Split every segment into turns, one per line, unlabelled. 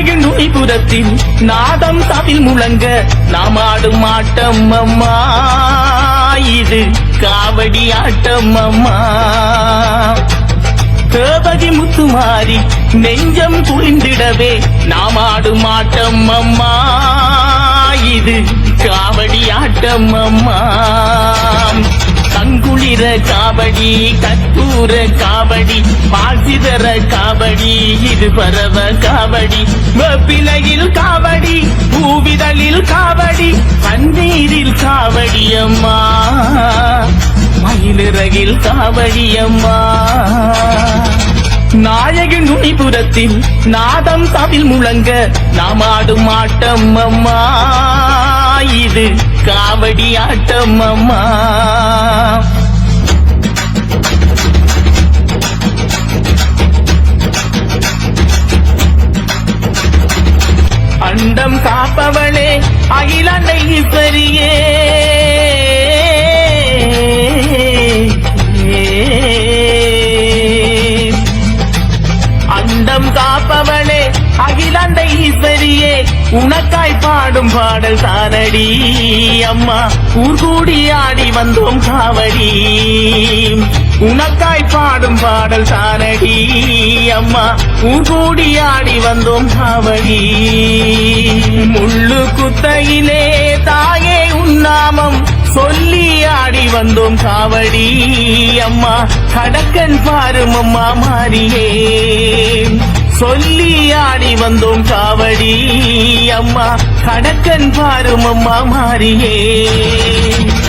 நாயகன் நுனிபுரத்தில் நாதம் தவில் முழங்க நாம் ஆடும் ஆட்டம் அம்மா, இது காவடி ஆட்டம் அம்மா. தேவகி முத்துமாரி நெஞ்சம் குளிந்திடவே நாம் ஆடும் ஆட்டம் அம்மா, இது காவடி ஆட்டம் அம்மா. கங்குளிர காவடி, கற்பூர காவடி, பாசிதர காவடி, இது பரவ காவடி. வெப்பிலையில் காவடி, பூவிதழில் காவடி, பன்னீரில் காவடி அம்மா, மயிலிறகில் காவடி அம்மா. நாயகன் நுனிபுரத்தில் நாதம் தவில் முழங்க நாம் ஆடும் ஆட்டம் அம்மா, இது காவடி ஆட்டம் அம்மா. அண்டம் காப்பவளே அகிலாண்டை ஈஸ்வரியே, அண்டம் காப்பவளே அகிலாண்டை ஈஸ்வரியே, உனக்காய் பாடும் பாடல் தானடி அம்மா, ஊர் கூடி ஆடி வந்தோம் காவடி. உனக்காய் பாடும் பாடல் தானடி அம்மா, ஊர் கூடி ஆடி வந்தோம் காவடி. முள்ளு குத்தையிலே தாயே உன்னாமம் சொல்லி ஆடி வந்தோம் காவடி அம்மா, கடக்கன் பாரும் அம்மா மாறியே சொல்லி ஆடி வந்தோம் காவடி அம்மா, கடக்கன் பாரும் அம்மா மாறியே.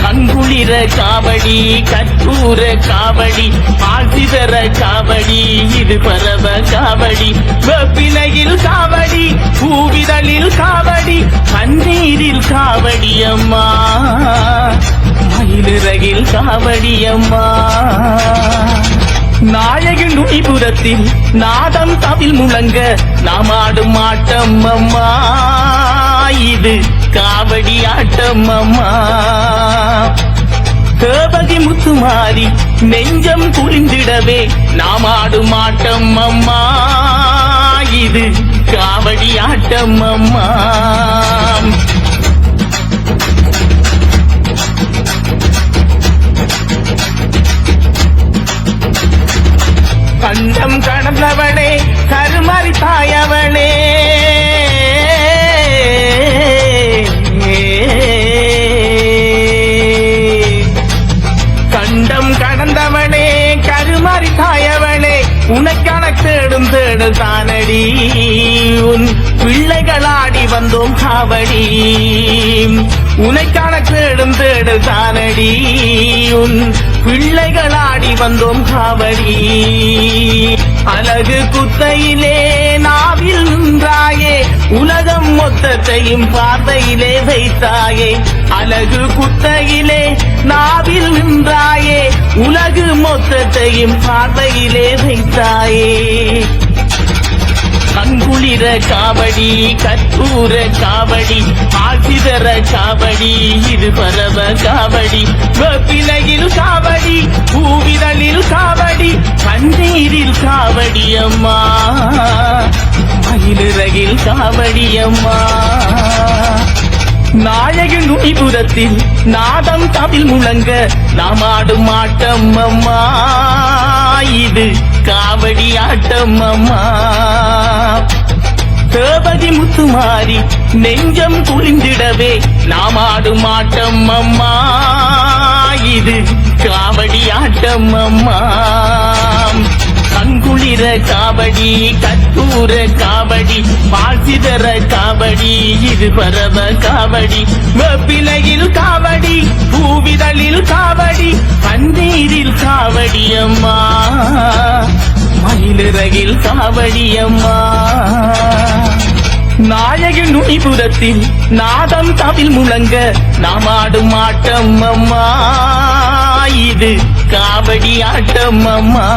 கண்குளிர காவடி, கற்பூர காவடி, பாசிதர காவடி, இது பரவ காவடி. வெப்பிலையில் காவடி, பூவிதழில் காவடி, பன்னீரில் காவடி அம்மா, மயிலிறகில் காவடி அம்மா. நாயகன் நுனிபுரத்தில் நாதம் தவில் முழங்க நாம் ஆடும் ஆட்டம் அம்மா, இது காவடி ஆட்டம் அம்மா. தேவகி முத்துமாரி நெஞ்சம் குளிந்திடவே நாம் ஆடும் ஆட்டம் அம்மா, இது காவடி ஆட்டம் அம்மா. கண்டம் கடந்தவனே கருமாறி தாயவனே, கண்டம் கடந்தவனே கருமாறி தாயவனே, உனக்கான தேடும் தேடல் தானடி, உன் பிள்ளைகளாடி வந்தோம் காவடி. உனக்கான தேடும் தேடல் தானடி, உன் பிள்ளைகளாடி வந்தோம் காவடி. அழகு குத்தையிலே நாவில் நின்றாயே, உலகம் மொத்தத்தையும் பார்வையிலே வைத்தாயே. அழகு குத்தையிலே நாவில் நின்றாயே, உலகு மொத்தத்தையும் பார்வையிலே வைத்தாயே. கண்குளிர காவடி, கற்பூர காவடி, பாசிதர காவடி, இது பரவ காவடி. வெப்பிலையில் காவடி, பூவிதழில் காவடி, பன்னீரில் காவடி அம்மா, மயிலிறகில் காவடி அம்மா. நாயகன் நுனிபுரத்தில் நாதம் தவில் முழங்க நாம் ஆடும் ஆட்டம் அம்மா, இது காவடி ஆட்டம் அம்மா. தேவகி முத்துமாரி நெஞ்சம் குளிந்திடவே நாம் ஆடும் ஆட்டம் அம்மா, இது காவடி ஆட்டம் அம்மா. கண்குளிர காவடி, கற்பூர காவடி, பாசிதர காவடி, இது பரவ காவடி. வெப்பிலையில் காவடி, பூவிதழில் காவடி, பன்னீரில் காவடி அம்மா, மயிலிறகில் காவடி அம்மா. நாயகன் நுனிபுரத்தில் நாதம் தவில் முழங்க நாம் ஆடும் ஆட்டம் அம்மா, இது காவடி ஆட்டம் அம்மா.